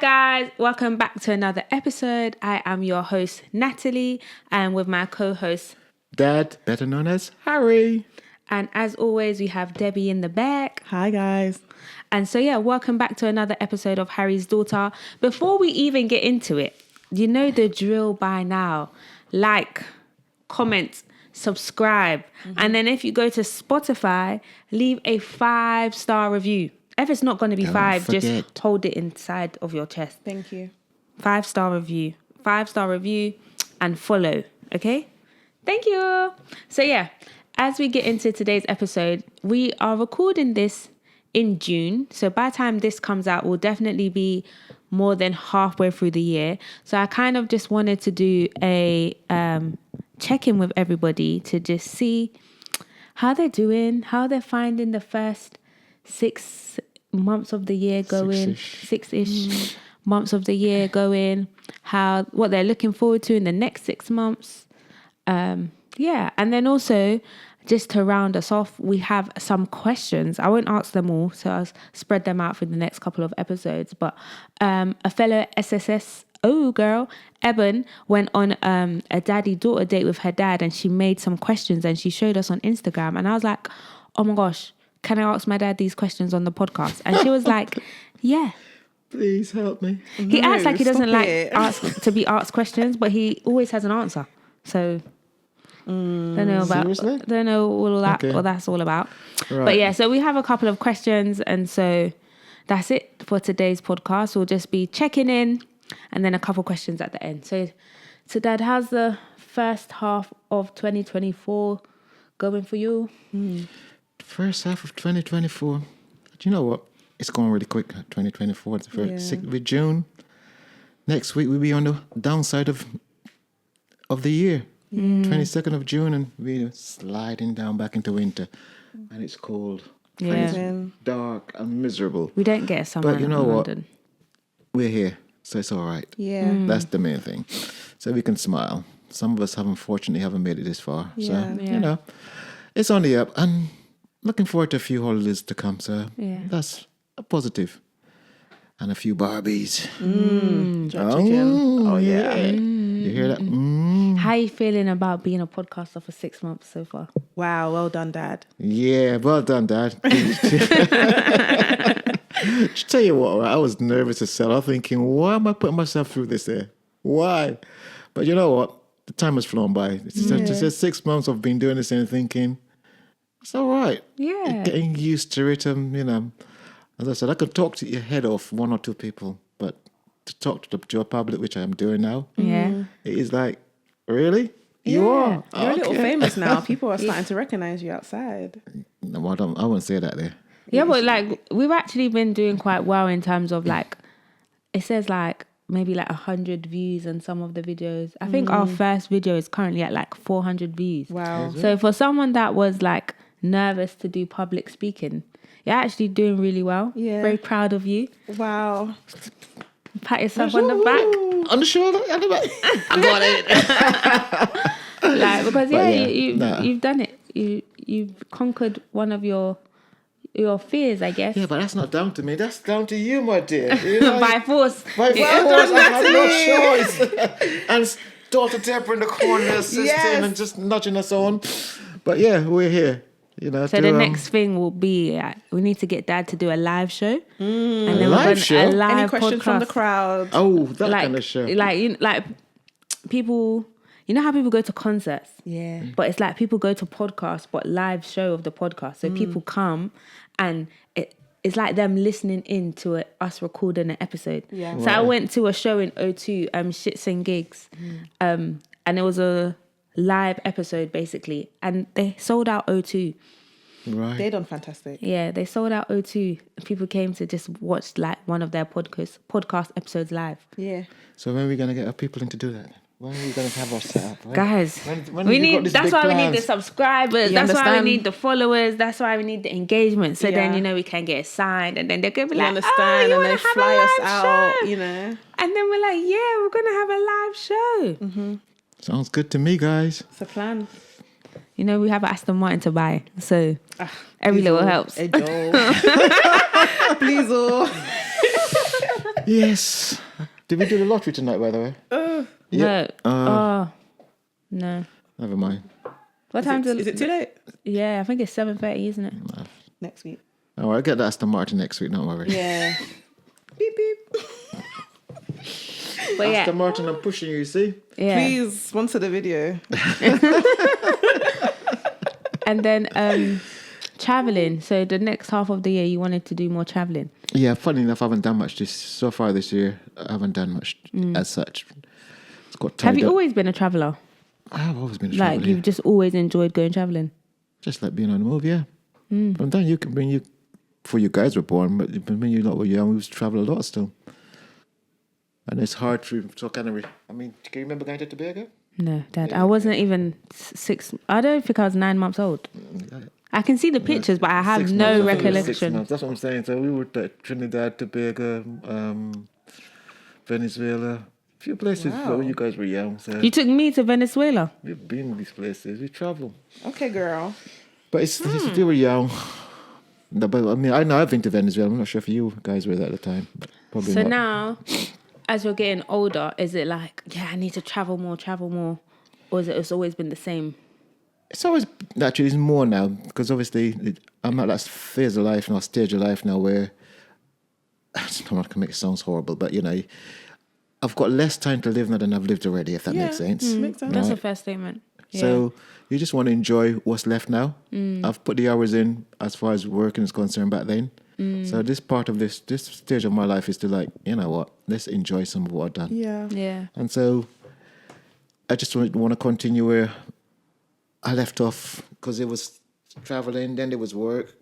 guys, welcome back to another episode. I am your host Natalie and with my co-host Dad, better known as Harry. And as always we have Debbie in the back. Hi guys. And so welcome back to another episode of Harry's Daughter. Before we even get into it, you know the drill by now. Like, comment, subscribe. And then if you go to Spotify, leave a 5-star review. If it's not going to be 5, just hold it inside of your chest. Thank you. 5-star review. 5-star review and follow. Okay? Thank you. So as we get into today's episode, we are recording this in June. So by the time this comes out, we'll definitely be more than halfway through the year. So I kind of just wanted to do a check-in with everybody to just see how they're doing, how they're finding the first 6 months of the year going, 6-ish months of the year going, what they're looking forward to in the next 6 months. And then also, just to round us off, we have some questions. I won't ask them all, so I'll spread them out for the next couple of episodes. But a fellow SSSO girl, Eben, went on a daddy-daughter date with her dad, and she made some questions and she showed us on Instagram. And I was like, oh my gosh, can I ask my dad these questions on the podcast? And she was like, yeah. Please help me. He acts like he doesn't ask to be asked questions, but he always has an answer. So don't know all that what that's all about. Right. But so we have a couple of questions, and so that's it for today's podcast. We'll just be checking in and then a couple questions at the end. So Dad, how's the first half of 2024 going for you? First half of 2024. Do you know what? It's going really quick. 2024. It's the first 6th of June. Next week we'll be on the downside of the year. 22nd of June, and we're sliding down back into winter, and it's cold. It's dark and miserable. We don't get a summer. But you know in what? London. We're here, so it's all right. Yeah, that's the main thing. So we can smile. Some of us unfortunately haven't made it this far. So you know, it's on the up, and looking forward to a few holidays to come. So that's a positive. And a few Barbies. Oh yeah. You hear that? How are you feeling about being a podcaster for 6 months so far? Wow, well done, Dad. Yeah, well done, Dad. Tell you what, I was nervous as hell. I was thinking, why am I putting myself through this here? Why? But you know what? The time has flown by. It's just 6 months of being doing this and thinking, it's all right. Yeah. Getting used to it, you know. As I said, I could talk to your head off 1 or 2 people, but to talk to a public, which I am doing now, it is like, really? You are? You're a little famous now. People are starting to recognize you outside. No, I wouldn't say that there. Yeah, but like we've actually been doing quite well in terms of like, it says like maybe like 100 views on some of the videos. I think our first video is currently at like 400 views. Wow. So for someone that was like nervous to do public speaking, you're actually doing really well. Yeah. Very proud of you. Wow. Pat yourself on the back. On the shoulder, on the back. I got it. Like, because you've done it. You've conquered one of your fears, I guess. Yeah, but that's not down to me. That's down to you, my dear. You know, By force. By force. I have no choice. And daughter Deborah in the corner assisting and just nudging us on. But yeah, we're here. You know, so the next thing will be we need to get Dad to do a live show, and then a live show. Any questions from the crowd? Oh, that kind of show. Like people, you know how people go to concerts, but it's like people go to podcasts, but live show of the podcast. So people come, and it's like them listening in to us recording an episode. Yeah. So I went to a show in O2, Shits and Gigs, and it was a live episode basically, and they sold out O2. Right. They done fantastic. Yeah, they sold out O2. People came to just watch like one of their podcast episodes live. Yeah. So when are we gonna get our people in to do that? When are we gonna have our setup? Right? Guys, when we need. That's why plans? we need the subscribers. That's why we need the followers. That's why we need the engagement. So then we can get signed, and then they're gonna be like, understand, you and want then to have fly a us live out, show? you know. And then we're like, we're gonna have a live show. Mm-hmm. Sounds good to me, guys. It's a plan. You know, we have an Aston Martin to buy, so every little helps. Please, Yes. Did we do the lottery tonight, by the way? No. Oh, no. Never mind. What time Is it too late? Yeah, I think it's 7:30, isn't it? Next week. All right, I'll get the Aston Martin next week, don't worry. Yeah. Beep, beep. But yeah. Aston Martin, I'm pushing you, see? Yeah. Please sponsor the video. And then traveling. So the next half of the year, you wanted to do more traveling. Yeah, funny enough, I haven't done much so far this year. I haven't done much as such. It's got tied Have you up. always been a traveler? I've always been a Like traveller. you've just always enjoyed going traveling? Just like being on the move, yeah. From then before you guys were born, but when you lot were young, we used to travel a lot still. And it's hard to can you remember going to Tobago? No, Dad. I wasn't even 6. I don't think I was 9 months old. I can see the pictures, but I have 6 no months. I think it was 6 recollection. months. That's what I'm saying. So we were at Trinidad, Tobago, Venezuela, a few places where you guys were young. So You took me to Venezuela. we've been in these places. We travel. Okay, girl. But it's if you were young. No, but I mean, I know I've been to Venezuela. I'm not sure if you guys were there at the time. But probably So not. now, as you're getting older, is it like, I need to travel more? Or is it's always been the same? It's always actually it's more now because obviously I'm at that phase of life now, stage of life now where I don't want to make it sound horrible, but I've got less time to live now than I've lived already. If that makes sense. Makes sense. That's Right. a fair statement. Yeah. So you just want to enjoy what's left now. I've put the hours in as far as working is concerned back then. So this part of this stage of my life is to you know what, let's enjoy some of what I've done. Yeah. Yeah. And so I just want to continue where I left off because it was traveling, then there was work,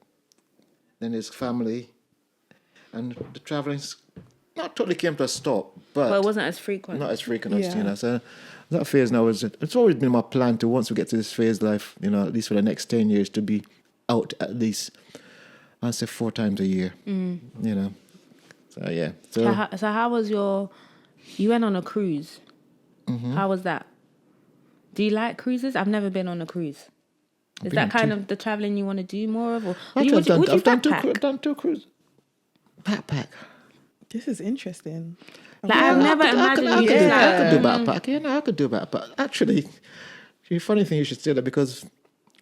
then there's family, and the traveling's not totally came to a stop, but Well, it wasn't as frequent. not as frequent as Yeah. So that phase now it's always been my plan to once we get to this phase life, at least for the next 10 years to be out at least I'd say 4 times a year. So yeah. So How was you went on a cruise. Mm-hmm. How was that? Do you like cruises? I've never been on a cruise. Is been that on kind 2. of the traveling you want to do more of? Or Actually, would you I've done backpack? 2 cruises. Backpack. This is interesting. Like, I've never imagined you just I like... could do backpack. I could do backpack. Actually, the funny thing you should say that because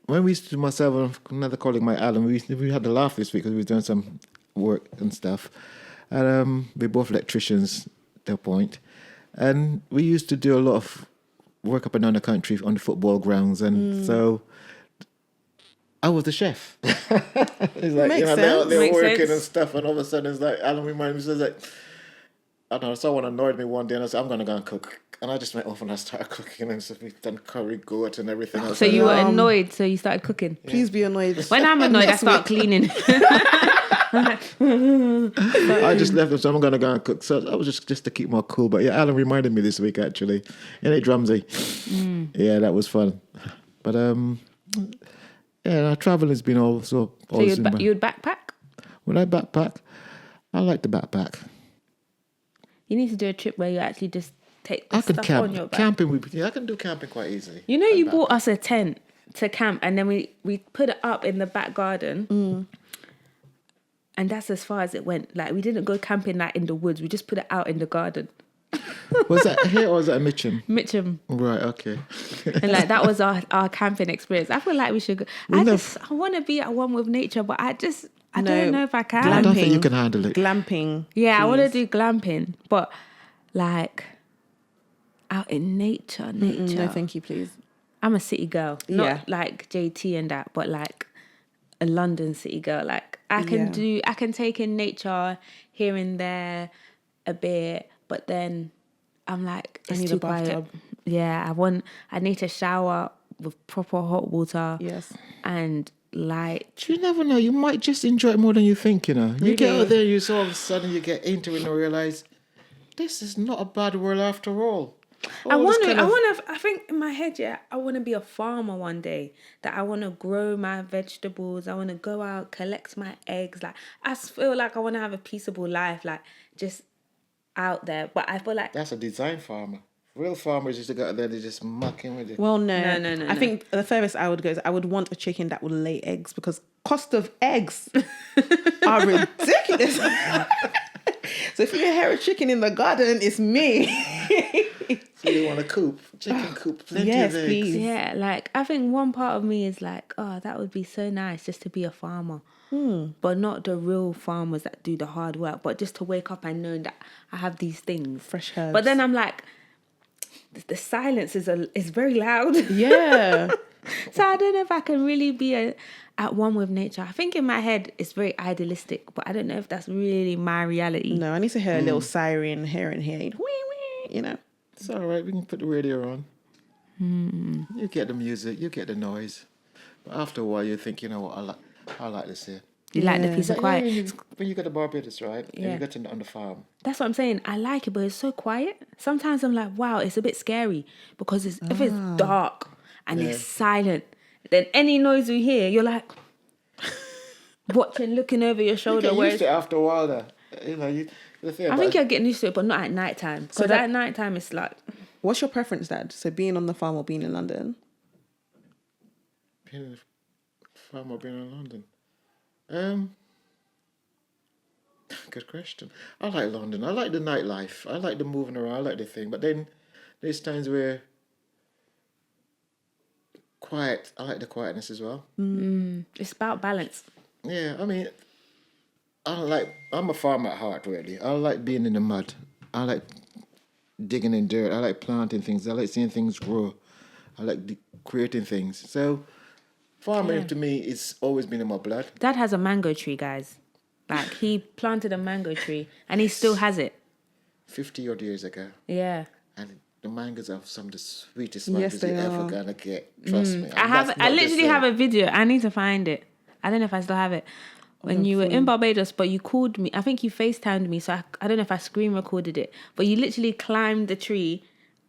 when we used to do myself and another colleague, my Alan, we had a laugh this week because we were doing some work and stuff, and we're both electricians. At that point, and we used to do a lot of work up and down the country on the football grounds, and so I was the chef. It's like Makes they're sense. working Sense. and stuff, and all of a sudden it's like Alan reminded me, says like, I don't know, someone annoyed me one day, and I said I'm gonna go and cook, and I just went off and I started cooking, and so we done curry goat and everything else. So you were annoyed, so you started cooking. Please be annoyed. When I'm annoyed, I start cleaning. I just left them, so I'm gonna go and cook. So that was just to keep my cool. But yeah, Alan reminded me this week actually, and it drumsy. Yeah, that was fun. But traveling has been also. So you would backpack? When I backpack, I like to backpack. You need to do a trip where you actually just take the I can stuff on your camp. back. Camping, I can do camping quite easily. You know, you bought us a tent to camp, and then we put it up in the back garden. And that's as far as it went. Like, we didn't go camping in the woods. We just put it out in the garden. Was that here or was that Mitcham? Mitcham. Right, okay. And like, that was our camping experience. I feel like we should go. I want to be at one with nature, but I don't know if I can. I don't think you Glamping. can handle it. Glamping. Yeah, I want to please. do glamping, but like out in nature. No, thank you, please. I'm a city girl, not Yeah. like JT and that, but like a London city girl. Like I can take in nature here and there a bit, but then I'm like, it's need too a quiet. bathtub. Yeah, I need to shower with proper hot water. Yes. And light. You never know. You might just enjoy it more than you think, You Really? get out there, you all of a sudden you get into it and realize this is not a bad world after all. I think in my head, I want to be a farmer one day. That I want to grow my vegetables. I want to go out, collect my eggs. Like, I feel like I want to have a peaceable life, like just out there. But I feel like That's a design farmer. Real farmers used to go out there, they just mucking with it. Well, no. No. I think the furthest I would go is I would want a chicken that would lay eggs because cost of eggs are ridiculous. So if you hear a chicken in the garden, it's me. So you want a coop, chicken coop, plenty Yes, of eggs. please. Yeah, like I think one part of me is like, oh, that would be so nice just to be a farmer. But not the real farmers that do the hard work, but just to wake up and know that I have these things. Fresh herbs. But then I'm like, the silence is very loud. Yeah. So I don't know if I can really be at one with nature. I think in my head it's very idealistic, but I don't know if that's really my reality. No, I need to hear a little siren here and here. Wee, wee, you know. It's all right. We can put the radio on. You get the music, you get the noise. But after a while, you think, you know what? I like this here. You like the peace of quiet. When you go to Barbados, right? And Yeah. you go to on the farm. That's what I'm saying. I like it, but it's so quiet. Sometimes I'm like, wow, it's a bit scary because if it's dark and it's silent, then any noise you hear, you're like watching, looking over your You shoulder. get Whereas used to it after a while, though. You know, the thing I about think you're getting used to it, but not at night time. Because So that- at night time, it's like What's your preference, Dad? So being on the farm or being in London? being in the farm or being in London. Good question. I like London. I like the nightlife. I like the moving around. I like the thing. But then there's times where quiet. I like the quietness as well. it's about balance. Yeah, I mean, I'm a farmer at heart, really. I like being in the mud. I like digging in dirt. I like planting things. I like seeing things grow. I like creating things. So farming to me, it's always been in my blood. Dad has a mango tree, guys. Like he planted a mango tree and he still has it. 50 odd years ago. Yeah. And the mangoes are some of the sweetest Yes, mangoes they you're are. ever going to get. Trust me. I literally have a video. I need to find it. I don't know if I still have it. When you were in Barbados, but you called me. I think you FaceTimed me, so I don't know if I screen recorded it. But you literally climbed the tree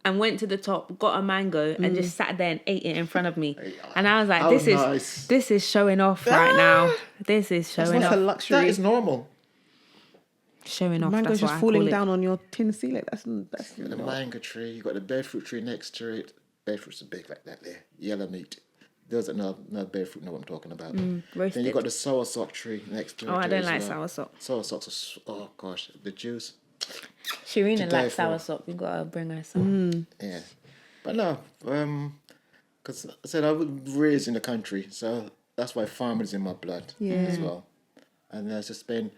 and went to the top, got a mango, and just sat there and ate it in front of me. And I was like, How nice. this is showing off right now. This is showing That's a off. luxury. That is normal. Showing off. Mango's That's what just I falling call it. down on your tin ceiling. That's The mango tree, you got the breadfruit tree next to it. Breadfruit's big like that there. Yellow meat. Those that know breadfruit know what I'm talking about. Then roasted. you got the soursop tree next to it. Oh, I don't as like well. soursop. Soursops are, oh gosh, the juice. Shirina To die likes for. soursop. You gotta bring her some. Yeah. But no, because I said I was raised in the country, so that's why farming is in my blood as well. And I just been,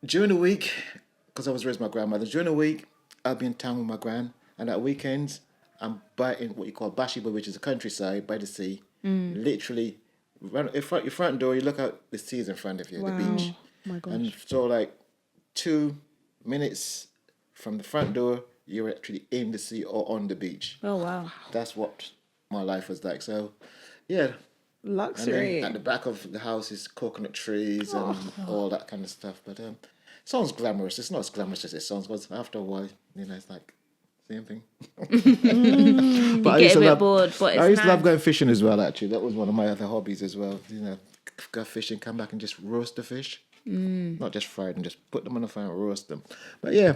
during the week, because I was raised with my grandmother, during the week, I'll be in town with my gran, and at weekends, I'm by in what you call Bashiba, which is the countryside by the sea. Literally, your front door, you look out, the sea is in front of you, the beach. My gosh. And so like 2 minutes from the front door, you're actually in the sea or on the beach. Oh wow. That's what my life was like. So, yeah. And Luxury. then at the back of the house is coconut trees and all that kind of stuff. But it sounds glamorous. It's not as glamorous as it sounds, because after a while, it's like same thing. But Get a bit bored, but it's I used to love nice. going fishing as well. Actually, that was one of my other hobbies as well. Go fishing, come back and just roast the fish. Not just fry them, just put them on the fire and roast them. But yeah,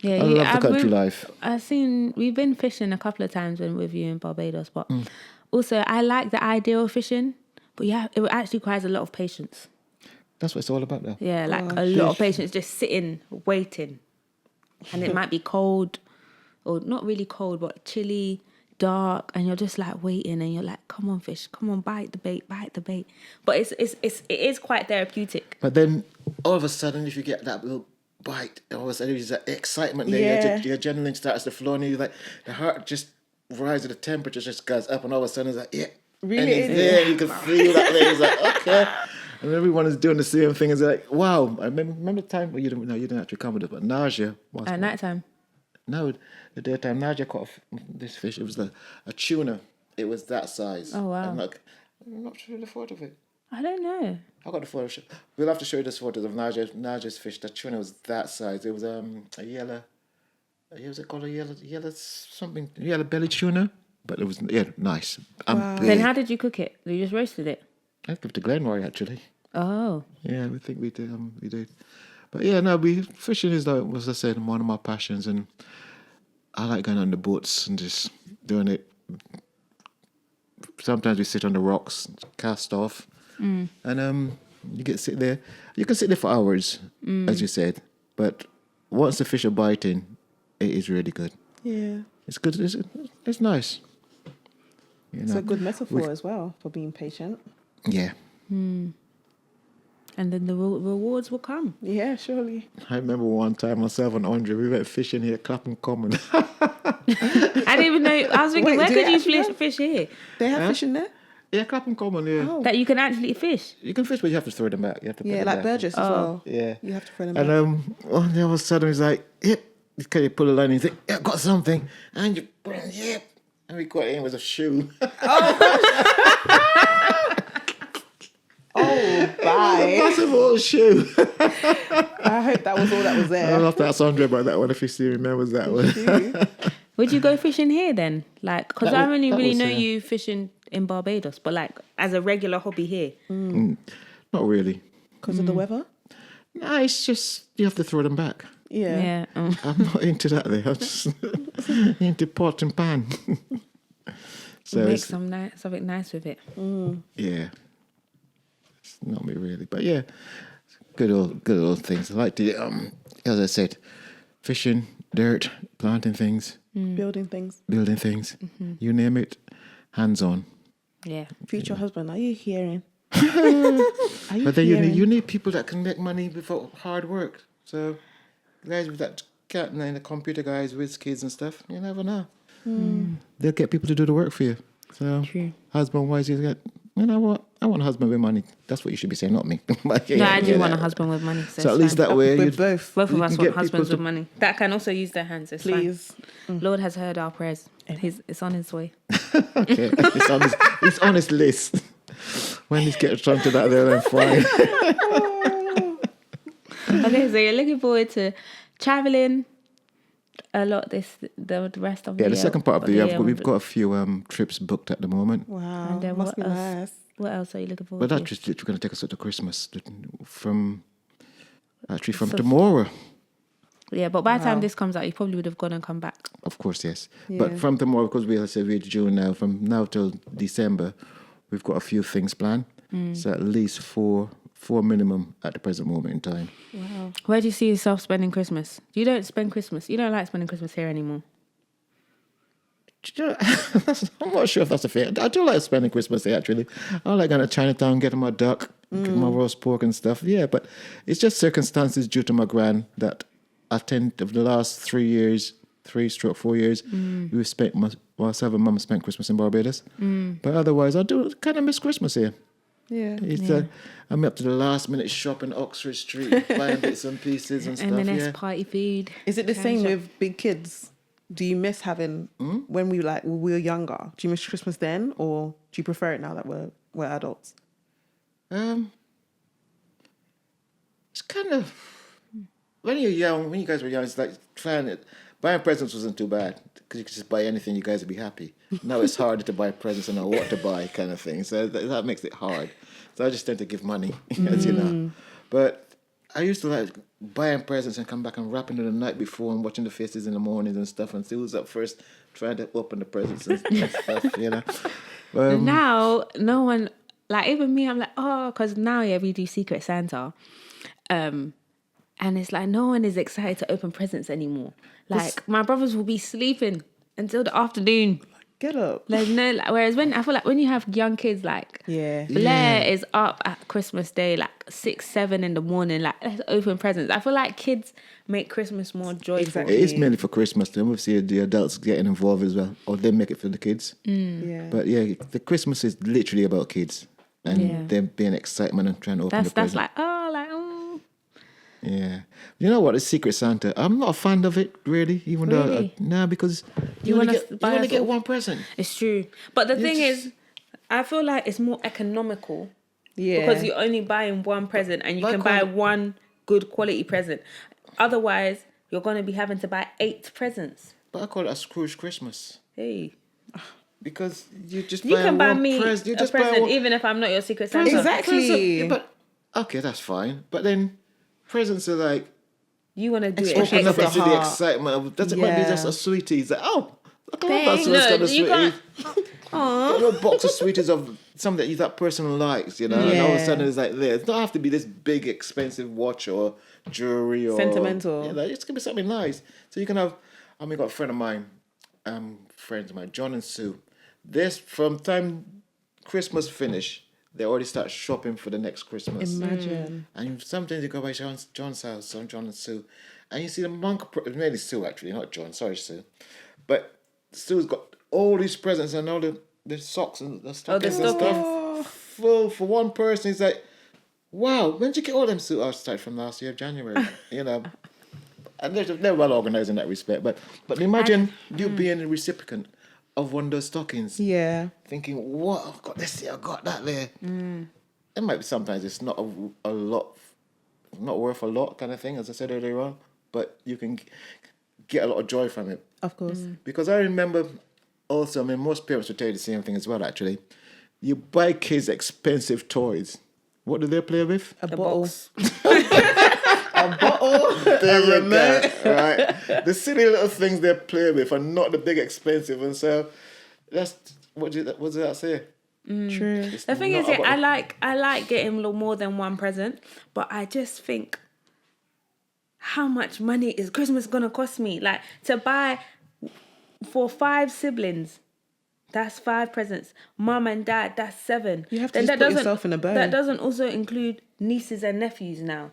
Yeah, I love the country life. We've been fishing a couple of times with you in Barbados, but also I like the idea of fishing, but yeah, it actually requires a lot of patience. That's what it's all about, though. Yeah, like a lot of patience, just sitting, waiting. And it might be cold, or not really cold, but chilly, dark, and you're just like waiting, and you're like, come on, fish, come on, bite the bait. But it is quite therapeutic. But then all of a sudden, if you get that little bite, all of a sudden there's that excitement there. Yeah. Your adrenaline starts to flow, and you like the heart just rises, the temperature just goes up, and all of a sudden it's like, yeah, Really and it's is. there. You can feel that there. It's like, okay. And everyone is doing the same thing. It's like, wow. I remember the time. Well, you didn't actually come with it, but nausea was. At night time. No, the daytime nausea caught this fish. It was a tuna. It was that size. Oh, wow. And like, I'm not sure the photo of it. I don't know. I got the photo. We'll have to show you this photos of Naja's fish. The tuna was that size. It was a yellow. What was it called? A yellow belly tuna. But it was nice. And big. Then how did you cook it? You just roasted it? I give it to Glenroy actually. Oh. Yeah, we think we did. We did. But yeah, no, fishing is like, as I said, one of my passions, and I like going on the boats and just doing it. Sometimes we sit on the rocks, cast off, and you sit there. You can sit there for hours, as you said, But once the fish are biting, it is really good. Yeah. It's good. It's nice. You It's know? a good metaphor as well for being patient. Yeah. And then the rewards will come. Yeah, surely. I remember one time myself and Andre, we went fishing here, Clapham Common. I didn't even know. I was thinking, Wait, where do could they you actually fish here? They have fish in there? Yeah, Clapham Common, yeah. Oh. That you can actually fish? You can fish, but you have to throw them back. You have to put Yeah, them like back. Burgess as well. Yeah. You have to throw them And back. one day all of a sudden he's like, yep. Can you pull a line and you think, yeah, I've got something. And you put it, yep. And we got it in with a shoe. Oh, bye. Massive old shoe. I hope that was all that was I there. love that Andre about that one if he still remembers that one. Would you go fishing here then? Like, because I only that really was, know you fishing in Barbados, but like as a regular hobby here. Not really. Because of the weather? No, it's just, you have to throw them back. Yeah. Yeah. I'm not into that there. I'm just into pot and pan. So Make it's, something nice with it. yeah. It's not me really. But yeah, good old things. I like to, as I said, fishing, dirt, planting things, Building things. building things, you name it, hands on. Yeah. Future husband, are you hearing? Are you But then hearing? you need people that can make money without hard work. So guys with that cat and the computer guys with kids and stuff, you never know. They'll get people to do the work for you. So True. husband wise, you get, you know what? I want a husband with money. That's what you should be saying, not me. But No, I do want a husband with money. So, So at it's least fine. that way, With both. Both of you us can want get people husbands to- with money that can also use their hands. It's Please. fine. Lord has heard our prayers. It's on his way. Okay, it's on his list. When he's getting turned to that, then fine. Okay, so you're looking forward to traveling a lot the rest of the Yeah, year. the second part of the year, we've with- got a few trips booked at the moment. Wow. And then Must what be else? nice. What else are you looking forward But to? that's just literally going to take us up to Christmas from tomorrow. Yeah, but by the time Wow. this comes out, you probably would have gone and come back. Of course, yes. Yeah. But from tomorrow, because we're June now, from now till December, we've got a few things planned. So at least four minimum at the present moment in time. Wow. Where do you see yourself spending Christmas? You don't spend Christmas. You don't like spending Christmas here anymore. Do you know, I'm not sure if that's a fair. I do like spending Christmas here, actually. I like going to Chinatown, getting my duck, getting my roast pork and stuff. Yeah, but it's just circumstances due to my gran that I tend, of the last 4 years, we've spent, myself and mum spent Christmas in Barbados. But otherwise, I do kind of miss Christmas here. Yeah. It's I'm up to the last minute shop in Oxford Street, buying bits and pieces and stuff. M&S Yeah. party food. Is it the Can same shop. with big kids? Do you miss having when we were younger? Do you miss Christmas then, or do you prefer it now that we're adults? It's kind of when you're young. When you guys were young, it's like buying presents wasn't too bad because you could just buy anything. You guys would be happy. Now it's harder to buy presents and know what to buy, kind of thing. So that makes it hard. So I just tend to give money, as you know. But I used to like buying presents and come back and wrapping it the night before and watching the faces in the mornings and stuff and see who's up first, trying to open the presents and stuff, you know. Now, no one, like even me, I'm like, oh, because now, yeah, we do Secret Santa. And it's like, no one is excited to open presents anymore. Like, my brothers will be sleeping until the afternoon. Get up. Like, no, like, whereas I feel like when you have young kids, like, Yeah. Blair is up at Christmas Day, like 6, 7 in the morning, like, let's open presents. I feel like kids make Christmas more joyful. Exactly. It is mainly for Christmas. Then we see the adults getting involved as well, or they make it for the kids. Yeah. But yeah, the Christmas is literally about kids and them being excitement and trying to open the That's present. like, oh. Yeah. You know what? The Secret Santa, I'm not a fan of it, really. Even Really? though, because You only wanna get, you buy only us get all- one present. It's true. But the thing just- is, I feel like it's more economical Yeah. because you're only buying one present and you Buy can buy quali- one good quality present. Otherwise, you're going to be having to buy 8 presents. But I call it a Scrooge Christmas. Hey. Because you just You buy can buy one me present. You a just buy present one even if I'm not your Secret Santa. Exactly. present. Yeah, but okay, that's fine. But then presents are like You want to do it Expression open up the extra. and see the heart. excitement of does it might be Yeah. just a sweetie. It's like, oh, look at that Thank- sweet kind of you sweetie. can't- Got a little box of sweeties of something that person likes, you know, and all of a Yeah. sudden it's like there. It don't have to be this big expensive watch or jewelry or Sentimental. You know, it's gonna be something nice. So you can have. I mean, got a friend of mine, friends of mine, John and Sue. This from time Christmas finish, they already start shopping for the next Christmas. Imagine. And sometimes you go by John's house, on John and Sue, and you see the monk. Mainly Sue actually, not John. Sorry, Sue, but Sue's got all these presents and all the socks and the stockings and stuff full for one person. He's like, wow, when did you get all them suits? I started from last year, January, you know. And they're well organized in that respect. But imagine you being the recipient of one of those stockings. Yeah. Thinking, what? I've got this here, I've got that there. It might be sometimes it's not a lot, not worth a lot kind of thing, as I said earlier on. But you can get a lot of joy from it. Of course. Because I remember also, I mean, most parents would tell you the same thing as well, actually. You buy kids expensive toys. What do they play with? A bottle. box. A bottle. There you go, right? The silly little things they play with are not the big expensive. And so, that's, what does that say? True. It's The thing not is, about- I like getting more than one present, but I just think, how much money is Christmas gonna cost me? Like, to buy for 5 siblings, that's 5 presents. Mum and dad, that's 7. You have to just put yourself in a bow. That doesn't also include nieces and nephews now.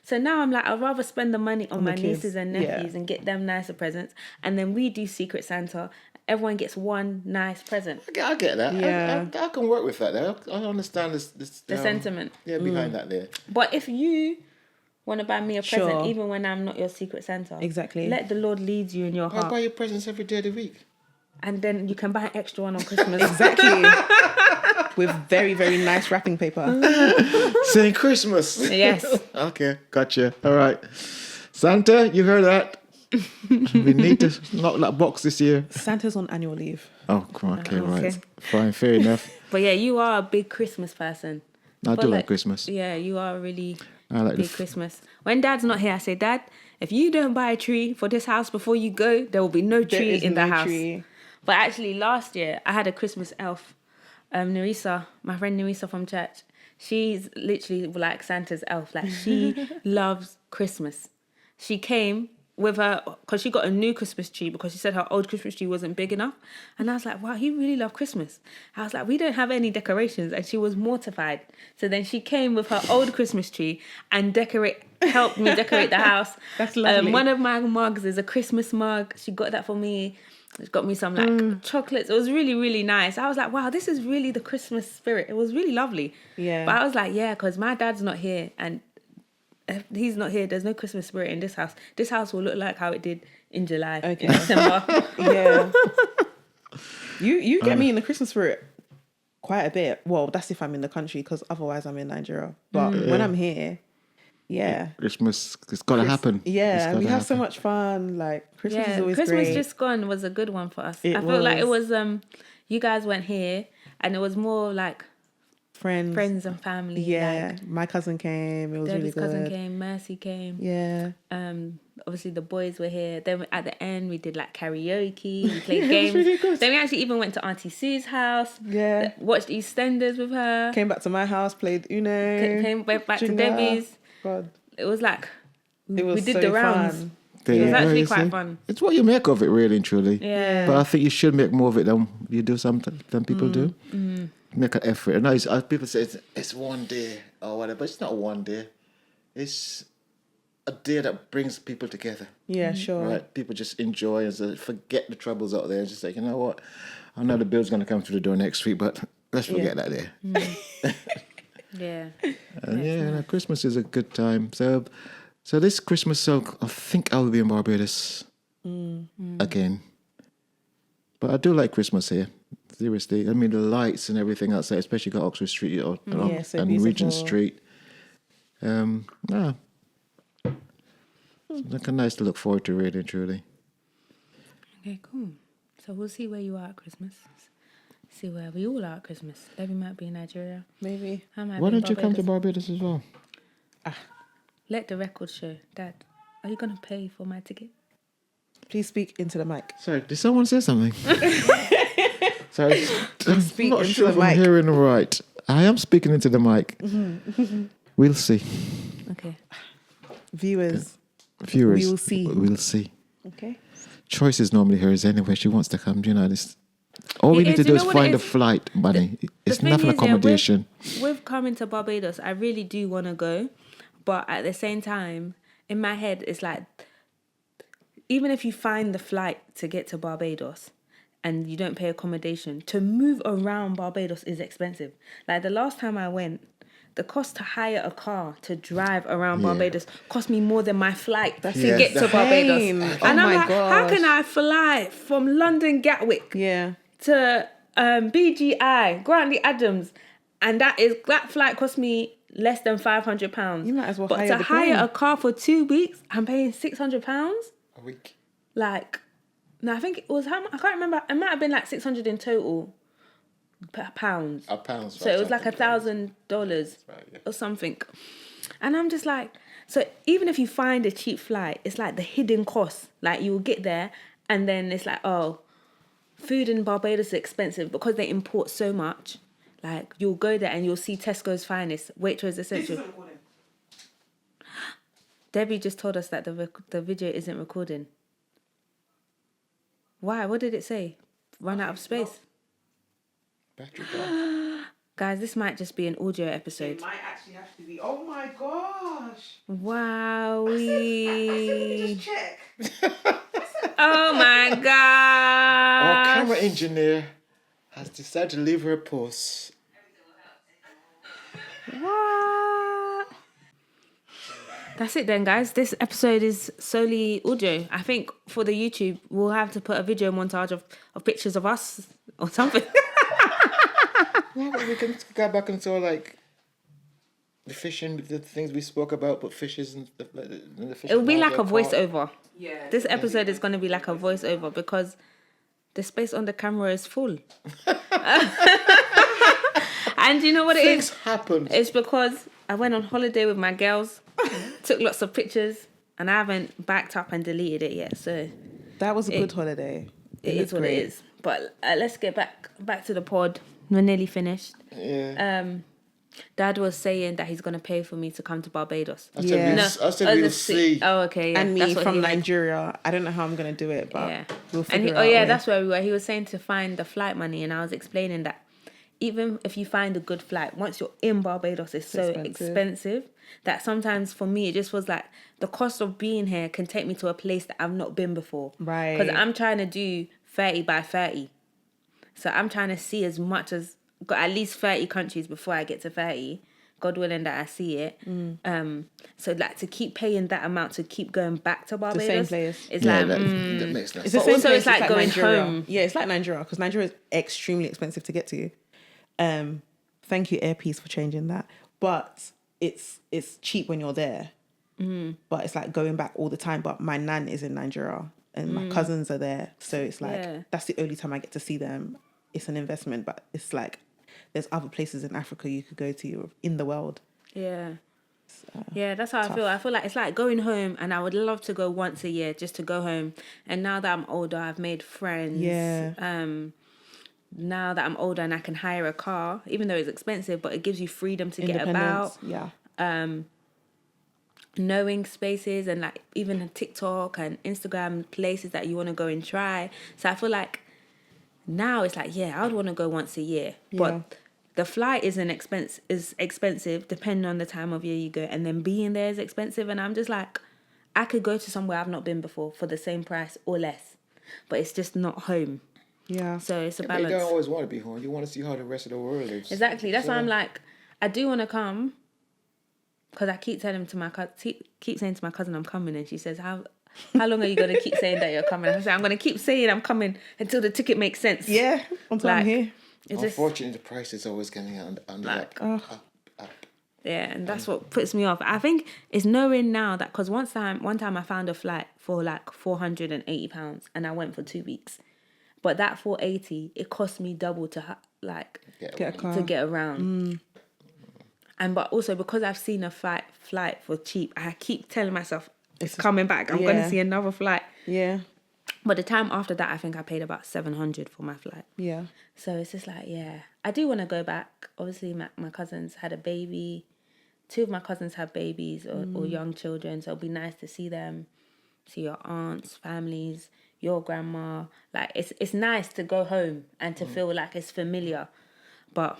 So now I'm like, I'd rather spend the money on my the kids, nieces and nephews and get them nicer presents, and then we do Secret Santa. Everyone gets one nice present. I get that. Yeah. I can work with that. Though. I understand this The sentiment. Yeah, behind that there. But if you want to buy me a present, Sure. even when I'm not your Secret Santa, Exactly. let the Lord lead you in your I heart, buy you presents every day of the week. and then you can buy an extra one on Christmas. Exactly. With very, very nice wrapping paper. Saying Christmas. Yes. Okay, gotcha. All right. Santa, you heard that. We need to knock that box this year. Santa's on annual leave. Oh, okay, right. okay. Fine, fair enough. But yeah, you are a big Christmas person. I But do like Christmas. Yeah, you are really I like the big Christmas. When Dad's not here, I say, Dad, if you don't buy a tree for this house before you go, there will be no There tree is in the no house. tree. But actually, last year I had a Christmas elf, Nerissa, my friend Nerissa from church. She's literally like Santa's elf. Like, she loves Christmas. She came with her, because she got a new Christmas tree because she said her old Christmas tree wasn't big enough. And I was like, wow, you really love Christmas. I was like, we don't have any decorations. And she was mortified. So then she came with her old Christmas tree and helped me decorate the house. That's lovely. One of my mugs is a Christmas mug. She got that for me. She got me some like chocolates. It was really, really nice. I was like, wow, this is really the Christmas spirit. It was really lovely. Yeah. But I was like, yeah, because my dad's not here, and if he's not here, there's no Christmas spirit in this house. This house will look like how it did in July, Okay. in December. Yeah. You get me in the Christmas spirit quite a bit. Well, that's if I'm in the country, because otherwise I'm in Nigeria. But when I'm here, yeah. Christmas, it's got to happen. Yeah, It's gotta we have so happen. much fun. Like, Christmas is always Christmas great. just gone was a good one for us. It I felt like it was. was you guys went here, and it was more like friends and family. Yeah, like, my cousin came. It was Debbie's really cousin good. came, Mercy came. Yeah. Obviously the boys were here. Then at the end we did like karaoke. We played Yeah, it was games. really good. Then we actually even went to Auntie Sue's house. Yeah. Watched EastEnders with her. Came back to my house, played Uno. Came back to Jenga. Debbie's. God. It was like It was we did so the rounds. fun. There It you was go, actually you quite see. fun. It's what you make of it, really and truly. Yeah. But I think you should make more of it than you do sometimes than people do. Make an effort. And people say it's one day or whatever, but it's not one day. It's a day that brings people together. Yeah, sure. Right? People just enjoy and so forget the troubles out there and just like, you know what? I know the bill's going to come through the door next week, but let's forget that day. Yeah. And yeah, Christmas is a good time. So this Christmas, so I think I will be in Barbados again. But I do like Christmas here. Seriously, I mean the lights and everything outside, especially got Oxford Street Yeah, so and beautiful. Regent Street. Yeah, it's like a nice to look forward to, really and truly. Okay, cool. So we'll see where you are at Christmas. See where we all are at Christmas. Debbie might be in Nigeria. Maybe. I might Why be in don't you come to Barbados. Barbados as well? Let the record show. Dad, are you going to pay for my ticket? Please speak into the mic. Sorry, did someone say something? Sorry, I'm Speak not into sure the if I'm mic. hearing right. I am speaking into the mic. We'll see. Okay. Viewers. Viewers, We will see. We'll see. Okay. Choice is normally hers anyway. She wants to come. You know this. All we It need to is, do you is know what it find a is? flight money. It's thing enough is, accommodation. with coming to Barbados, I really do want to go, but at the same time, in my head, it's like, even if you find the flight to get to Barbados and you don't pay accommodation, to move around Barbados is expensive. Like the last time I went, the cost to hire a car to drive around Yeah. Barbados cost me more than my flight to Yes, get to that- Barbados. Pain. And Oh I'm my like, how gosh. can I fly from London Gatwick Yeah. to BGI, Grantley Adams, and that flight cost me less than £500. You might as well but hire to the hire plane. a car for 2 weeks, I'm paying £600. A week. Like, no, I think it was how much? I can't remember. It might have been like 600 in total pounds. A pound. So it was like $1,000 Right, yeah. or something. And I'm just like, so even if you find a cheap flight, it's like the hidden cost. Like you will get there and then it's like, oh, food in Barbados is expensive because they import so much. Like you'll go there and you'll see Tesco's finest, Waitrose Essential. Debbie just told us that the video isn't recording. Why? What did it say? Run out of space. Battery gone. Guys, this might just be an audio episode. It might actually have to be. Oh my gosh. Wowee. check. Oh my Our god. camera engineer has decided to leave her post. What? That's it then, guys. This episode is solely audio. I think for the YouTube, we'll have to put a video montage of pictures of us or something. Yeah, but we can go back and sort of like the fishing, the things we spoke about, but fishes and stuff like that. And the fish It'll be flies like a are caught. voiceover. Yeah. This episode is going to be like a voiceover because the space on the camera is full. And you know what it Things is? happen. It's because I went on holiday with my girls, took lots of pictures, and I haven't backed up and deleted it yet. So That was a good holiday. it looked is what great. it is. But let's get back to the pod. We're nearly finished. Yeah. Dad was saying that he's going to pay for me to come to Barbados. I said, Yeah. we'll, I said we'll the see. Oh, okay. Yeah. And me That's what from he Nigeria. I don't know how I'm going to do it, but Yeah. we'll And figure he, it oh out. yeah, a way. that's where we were. He was saying to find the flight money, and I was explaining that even if you find a good flight, once you're in Barbados, it's so expensive that sometimes for me it just was like the cost of being here can take me to a place that I've not been before. Right. Because I'm trying to do 30 by 30, so I'm trying to see as much as got at least 30 countries before I get to 30. God willing that I see it. So like to keep paying that amount to keep going back to Barbados, same place. it's Yeah, like that makes sense. It's the But same also place, it's like going Nigeria. home. Yeah, it's like Nigeria because Nigeria is extremely expensive to get to. Thank you, Airpiece, for changing that. But it's cheap when you're there. But it's like going back all the time. But my nan is in Nigeria and my cousins are there, so it's like that's the only time I get to see them. It's an investment, but it's like there's other places in Africa you could go to in the world. Yeah. Yeah, that's how I feel. I feel like it's like going home, and I would love to go once a year just to go home. And now that I'm older, I've made friends. Yeah. Now that I'm older and I can hire a car, even though it's expensive, but it gives you freedom to get about. Yeah. Knowing spaces and like even TikTok and Instagram places that you want to go and try. So I feel like now it's like, yeah, I would want to go once a year. But Yeah. the flight is expensive depending on the time of year you go. And then being there is expensive. And I'm just like, I could go to somewhere I've not been before for the same price or less. But it's just not home. Yeah. So it's a But you balance. don't always want to be home. You want to see how the rest of the world lives. Exactly. That's why I'm like, I do want to come. Because I keep telling keep saying to my cousin I'm coming, and she says, how long are you going to keep saying that you're coming? I say, I'm going to keep saying I'm coming until the ticket makes sense. Yeah. Until I'm Like, here. It's just, Unfortunately, the price is always getting on the Like, up. yeah, and that's what puts me off. I think it's knowing now that, because one time I found a flight for like £480 and I went for 2 weeks. But that $480, it cost me double to Get a car. to get around. And but also because I've seen a flight for cheap, I keep telling myself it's coming back. I'm going to see another flight. Yeah. But the time after that, I think I paid about 700 for my flight. Yeah. So it's just like, yeah, I do want to go back. Obviously, my cousins had a baby. 2 of my cousins have babies or young children. So it'll be nice to see them, see your aunts, families, your grandma. Like, it's nice to go home and to feel like it's familiar. But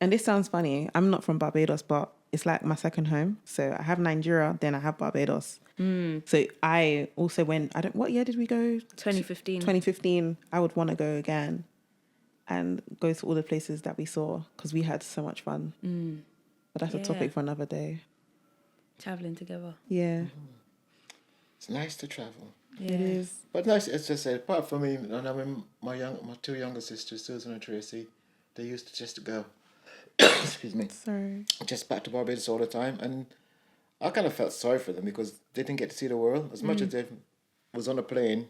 And this sounds funny. I'm not from Barbados, but it's like my second home. So I have Nigeria, then I have Barbados. So I also went, what year did we go? 2015. 2015. I would want to go again and go to all the places that we saw because we had so much fun. But that's a topic for another day. Traveling together. Yeah. It's nice to travel. Yeah. It is. But nice, it's just apart from me, and I mean, my 2 younger sisters, Susan and Tracy, they used to just go, excuse me, Sorry. just back to Barbados all the time. And I kind of felt sorry for them because they didn't get to see the world. As much as they was on a plane,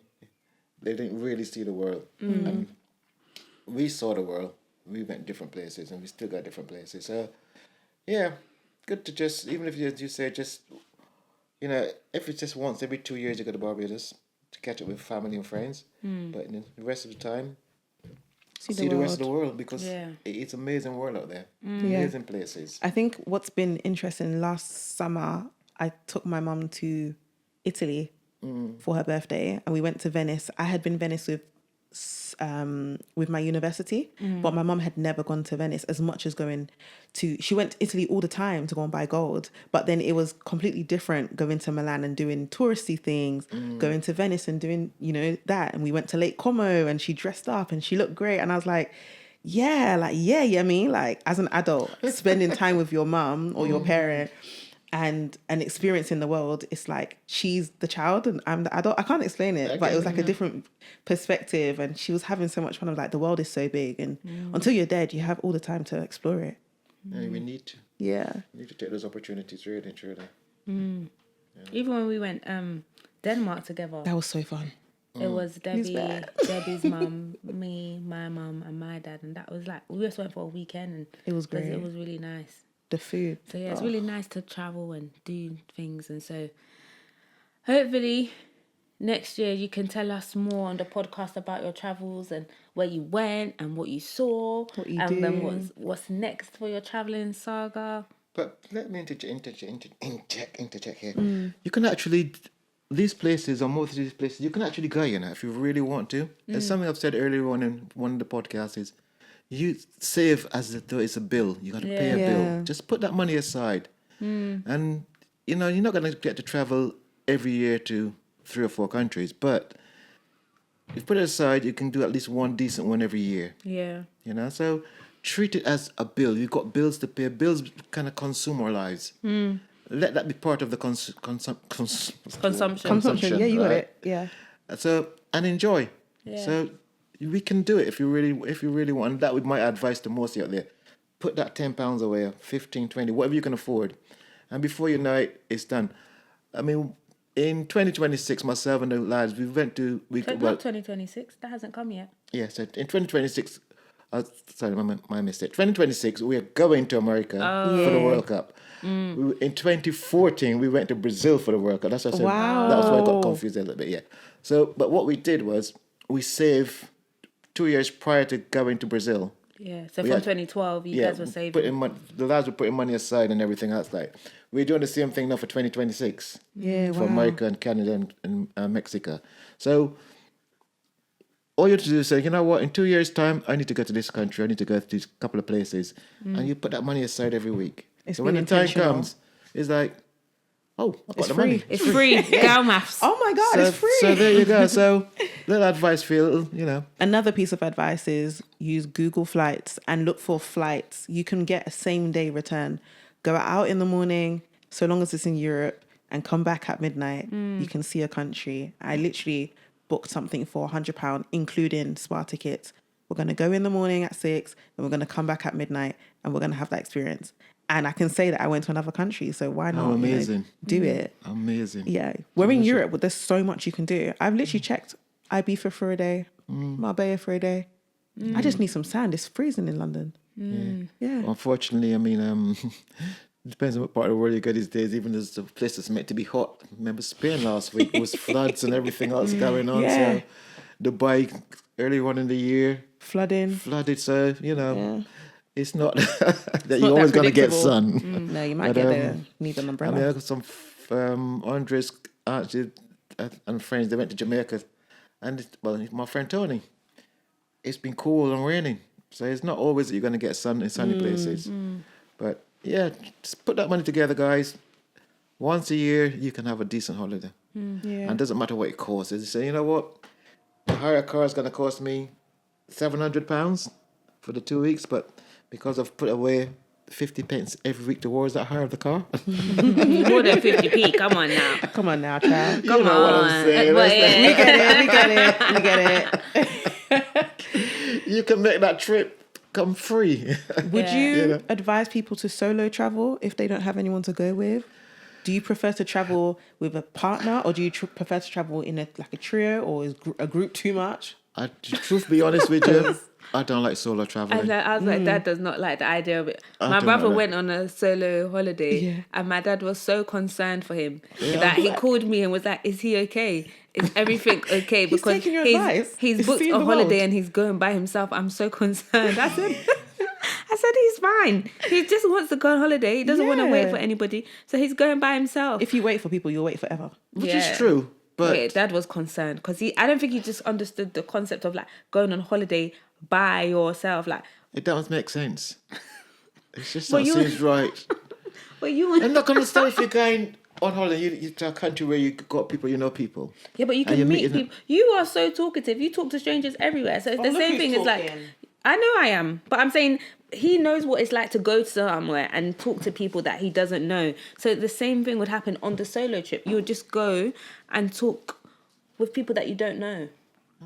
they didn't really see the world. And we saw the world. We went different places and we still got different places. So, yeah, good to just, even if you say just, you know, if it's just once every 2 years you go to Barbados to catch up with family and friends. But the rest of the time, see the rest of the world because it's an amazing world out there. Amazing places. I think what's been interesting, last summer, I took my mum to Italy for her birthday and we went to Venice. I had been Venice with my university, but my mum had never gone to Venice as much as she went to Italy all the time to go and buy gold, but then it was completely different going to Milan and doing touristy things, going to Venice and doing, you know, that. And we went to Lake Como and she dressed up and she looked great. And I was like, yeah, I mean, like as an adult, spending time with your mum or your parent and experiencing the world, it's like she's the child and I'm the adult. I can't explain it, but it was like a different perspective and she was having so much fun. Of like, the world is so big and until you're dead, you have all the time to explore it. Yeah, we need to. Yeah. We need to take those opportunities, really, truly. Even when we went Denmark together. That was so fun. It was Debbie's mum, me, my mum, and my dad, and that was like we just went for a weekend, and it was great. It was really nice. The food. So yeah, it's really nice to travel and do things, and so hopefully next year you can tell us more on the podcast about your travels and where you went and what you saw, and then what's next for your traveling saga. But let me interject here. You can actually. These places, or most of these places, you can actually go, you know, if you really want to. There's something I've said earlier on in one of the podcasts is, you save as though it's a bill. You got to pay a bill. Just put that money aside. And, you know, you're not going to get to travel every year to 3 or 4 countries, but if you put it aside, you can do at least one decent one every year. Yeah. You know, so treat it as a bill. You've got bills to pay. Bills kind of consume our lives. Let that be part of the consumption. Yeah, you got it. Yeah. So and enjoy. Yeah. So we can do it if you really want. And that would be my advice to most out there. Put that £10 away, or 15, 20, whatever you can afford, and before you know it, it's done. I mean, in 2026, myself and the lads, not 2026. That hasn't come yet. Yeah. So in 2026. Sorry, my mistake. 2026, we are going to America for the World Cup. In 2014, we went to Brazil for the World Cup. That's what I said. Wow. That's why I got confused a little bit. Yeah. So, but what we did was we saved 2 years prior to going to Brazil. Yeah. So from 2012, you guys were saving. The lads were putting money aside and everything else. Like we're doing the same thing now for 2026. Yeah. For America and Canada and Mexico. So. All you have to do is say, you know what, in 2 years' time, I need to go to this country, I need to go to these couple of places. And you put that money aside every week. So when the time comes, it's like, oh, I've got the money. It's free. Girl maths. Oh my God, it's free. So there you go. So little advice for you, you know. Another piece of advice is use Google Flights and look for flights. You can get a same day return. Go out in the morning, so long as it's in Europe, and come back at midnight. You can see a country. I literally booked something for £100, including spa tickets. We're going to go in the morning at 6 and we're going to come back at midnight and we're going to have that experience. And I can say that I went to another country, so why not? Oh, amazing. Do it. Amazing. Yeah. We're in Europe, but there's so much you can do. I've literally checked Ibiza for a day, Marbella for a day. I just need some sand. It's freezing in London. Yeah. Unfortunately, I mean, depends on what part of the world you go these days. Even as the place that's meant to be hot. Remember Spain last week was floods and everything else going on. Yeah. So Dubai earlier on in the year Flooded. So it's not that not you're always that going to get predictable. sun. No, you might But, need an I umbrella. mean, I got some Andres auntie and friends. They went to Jamaica, and my friend Tony. It's been cool and raining, so it's not always that you're going to get sun in sunny places. But yeah, just put that money together, guys. Once a year, you can have a decent holiday, and it doesn't matter what it costs. You say, you know what, hire a car is going to cost me £700 for the 2 weeks, but because I've put away 50 pence every week towards that hire of the car. More than 50p. Come on now. Come on now, child. You know what I'm saying. But, It's We get it. you can make that trip come free. Would you You know? advise people to solo travel if they don't have anyone to go with? Do you prefer to travel with a partner, or do you prefer to travel in a trio, or is a group too much? Truth be honest with you, I don't like solo traveling. I was like, Dad does not like the idea of it. I My do brother not like- went on a solo holiday, Yeah. and my dad was so concerned for him that he called me and was like, "Is he okay? Is everything okay?" Because taking your advice. he's He's booked seeing a the holiday world. and he's going by himself. I'm so concerned. I said he's fine. He just wants to go on holiday. He doesn't want to wait Yeah. for anybody, so he's going by himself. If you wait for people, you'll wait forever. Which Yeah. is true, but Wait, Dad was concerned because I don't think he just understood the concept of like going on holiday by yourself. Like, it doesn't make sense. It's just Well, not you- seems right. but you I'm not going to start if you're going on holiday you to a country where you got people, you know people. Yeah, but you And can you're meet meeting- people. You are so talkative. You talk to strangers everywhere. So it's the look same who's thing. It's like, talking. I know I am, but I'm saying he knows what it's like to go somewhere and talk to people that he doesn't know. So the same thing would happen on the solo trip. You would just go and talk with people that you don't know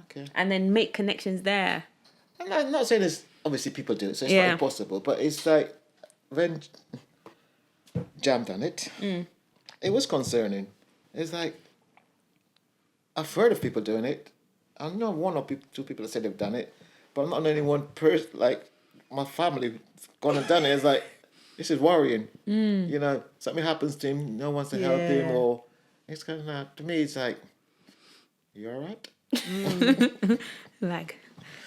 Okay. and then make connections there. I'm not saying there's obviously people do it, so it's Yeah. not impossible. But it's like when Jam done it, it was concerning. It's like I've heard of people doing it. I know one or two people that said they've done it, but I'm not knowing one person. Like my family gone and done it. It's like this is worrying. You know, something happens to him, no one wants to help him, Yeah. or it's kind of to me. It's like you all right? Like,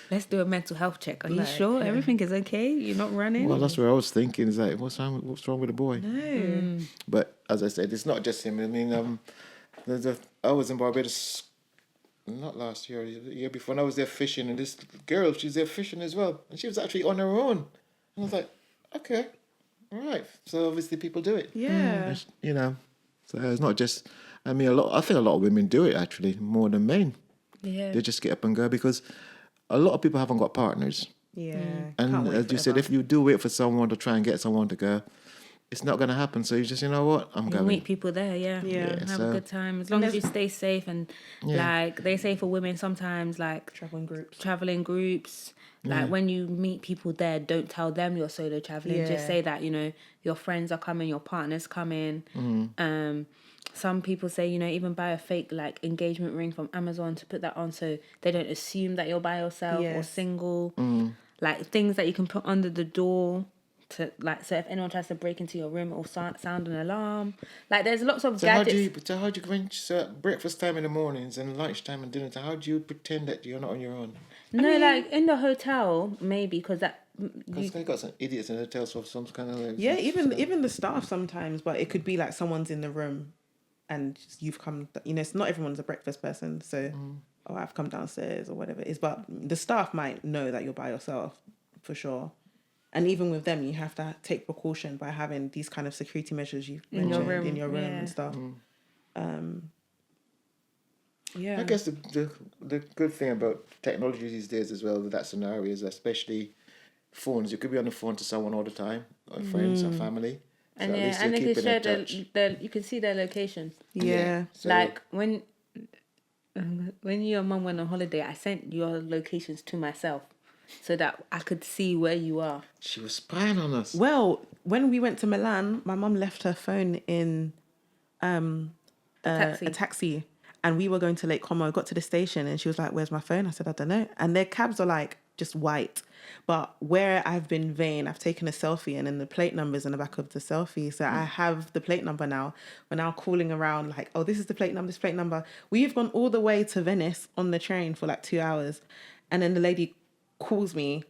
let's do a mental health check. Are you Like, sure yeah. everything is okay? You're not running? Well, that's what I was thinking. Is like, what's wrong with the boy? But as I said, it's not just him. I mean, I was in Barbados, not last year, the year before, and I was there fishing, and this girl, she's there fishing as well, and she was actually on her own. And I was like, okay, all right. So obviously people do it. Yeah. It's, you know, so it's not just. I mean, I think a lot of women do it actually more than men. Yeah. They just get up and go because a lot of people haven't got partners. Yeah. And Can't wait as you said, forever. if you do wait for someone to try and get someone to go, it's not going to happen. So you just, you know what, I'm You going. meet people there, yeah. Yeah. And have so- a good time. As long as you stay safe and like they say for women sometimes like Traveling groups. traveling groups. Like when you meet people there, don't tell them you're solo traveling. Just Yeah. say that, you know, your friends are coming, your partner's coming. Some people say, you know, even buy a fake like engagement ring from Amazon to put that on so they don't assume that you're by yourself or Yes. single. Like things that you can put under the door to like so if anyone tries to break into your room it will sound an alarm. Like there's lots of So how gadgets. do you when breakfast time in the mornings and lunchtime and dinner time? How do you pretend that you're not on your own? No, like in the hotel maybe because that Because they got some idiots in the hotels for some kind of like, Yeah, even the staff sometimes, but it could be like someone's in the room and you've come, you know, it's not everyone's a breakfast person, so oh, I've come downstairs or whatever it is, but the staff might know that you're by yourself for sure. And even with them, you have to take precaution by having these kind of security measures you've In your mentioned room, in your room yeah. and stuff. Yeah. I guess the good thing about technology these days as well with that scenario is especially phones. You could be on the phone to someone all the time, or friends or family. So and at least and you're they can keeping share in touch. the you can see their location. Yeah. So, Like when you and Mum went on holiday, I sent your locations to myself so that I could see where you are. she was spying on us. Well, when we went to Milan, my mum left her phone in Taxi. a taxi, and we were going to Lake Como. Got to the station, and she was like, "Where's my phone?" I said, "I don't know." And their cabs are like just white. But where I've been vain, I've taken a selfie and then the plate number's in the back of the selfie. So I have the plate number now. We're now calling around like, oh, this is the plate number, this plate number. We've gone all the way to Venice on the train for like 2 hours. And then the lady calls me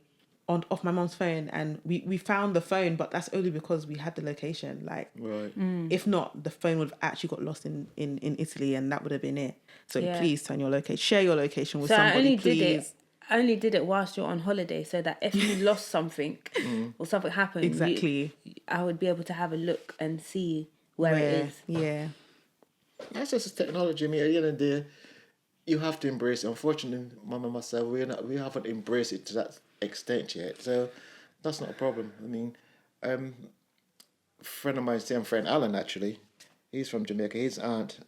off my mom's phone, and we found the phone, but that's only because we had the location. Like, Right. if not, the phone would have actually got lost in Italy, and that would have been it. So please turn your location, share your location with somebody, please. I only did it whilst you're on holiday, so that if you lost something or something happened, Exactly. I would be able to have a look and see where it is. Yeah. That's just technology. I mean, at the end of the day, you have to embrace it. Unfortunately, Mum and myself, we haven't embraced it to that extent yet. So that's not a problem. I mean, a friend of mine, same friend Alan, actually, he's from Jamaica. His aunt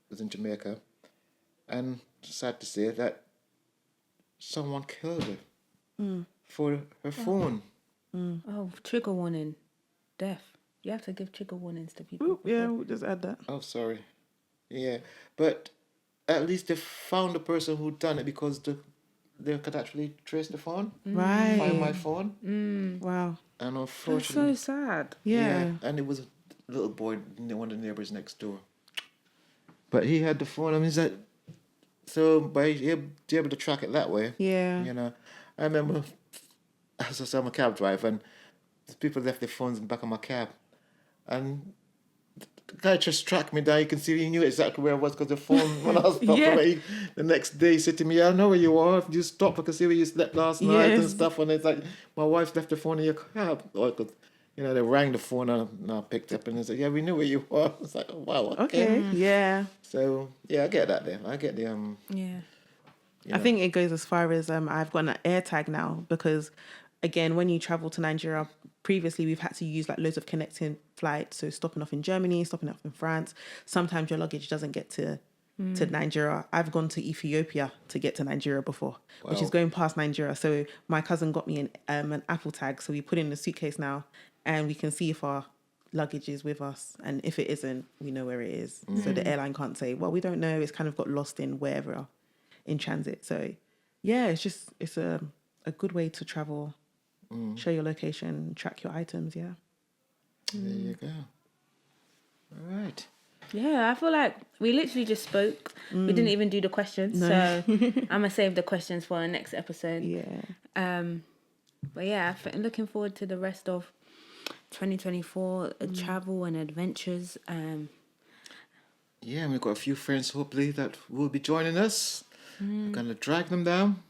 was in Jamaica, and sad to say that someone killed her for her phone. Oh, trigger warning. Death. You have to give trigger warnings to people. Ooh, yeah, we'll just add that. Oh, sorry. Yeah, but at least they found the person who done it, because they could actually trace the phone. Right. Find my phone. Wow. And That's unfortunately... so sad. Yeah. And it was a little boy, one of the neighbours next door. But he had the phone. I mean, so by being able to track it that way, Yeah. you know. I remember, as I said, I'm a cab driver, and people left their phones in the back of my cab. And the guy just tracked me down. You can see he knew exactly where I was, because the phone, when I was stopped away, the next day he said to me, I know where you are. You stop, I can see where you slept last night and stuff. And it's like, my wife left the phone in your cab. Or, you know, they rang the phone and I picked up and they said, yeah, we knew where you were. It's like, oh, wow, okay. Yeah. So, yeah, I get that there. I get the... Yeah. I think it goes as far as I've got an AirTag now, because again, when you travel to Nigeria, previously we've had to use like loads of connecting flights, so stopping off in Germany, stopping off in France. Sometimes your luggage doesn't get to Nigeria. I've gone to Ethiopia to get to Nigeria before, which is going past Nigeria. So my cousin got me an Apple tag, so we put it in the suitcase now, and we can see if our luggage is with us, and if it isn't, we know where it is. So the airline can't say, well, we don't know, it's kind of got lost in wherever in transit. So yeah, it's a good way to travel. Show your location, track your items. Yeah. There you go. All right. Yeah, I feel like we literally just spoke. We didn't even do the questions, so I'm gonna save the questions for our next episode. Yeah. But yeah, looking forward to the rest of 2024 travel and adventures. Yeah, we've got a few friends, hopefully, that will be joining us. We're going to drag them down,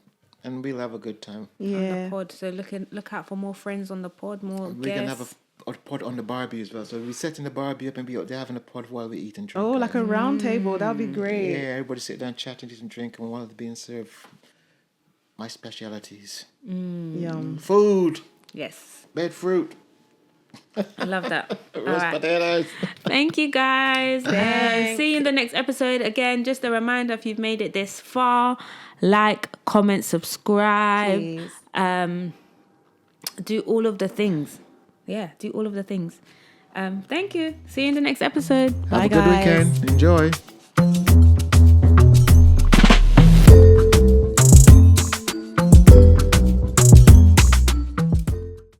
and we'll have a good time. On the pod. So look out for more friends on the pod, more We're guests. going to have a pod on the barbie as well. So we're setting the barbie up and be out there having a pod while we eat and drink. Oh, like a round table. That'd be great. Yeah, everybody sit down, chat and eat and drink, and while they're being served my specialities. Yum. Food. Yes. Bed fruit. I love that. Roast potatoes. Thank you, guys. See you in the next episode. Again, just a reminder, if you've made it this far, like, comment, subscribe. Please. Do all of the things. Yeah, do all of the things. Thank you. See you in the next episode. Have a good weekend. Enjoy.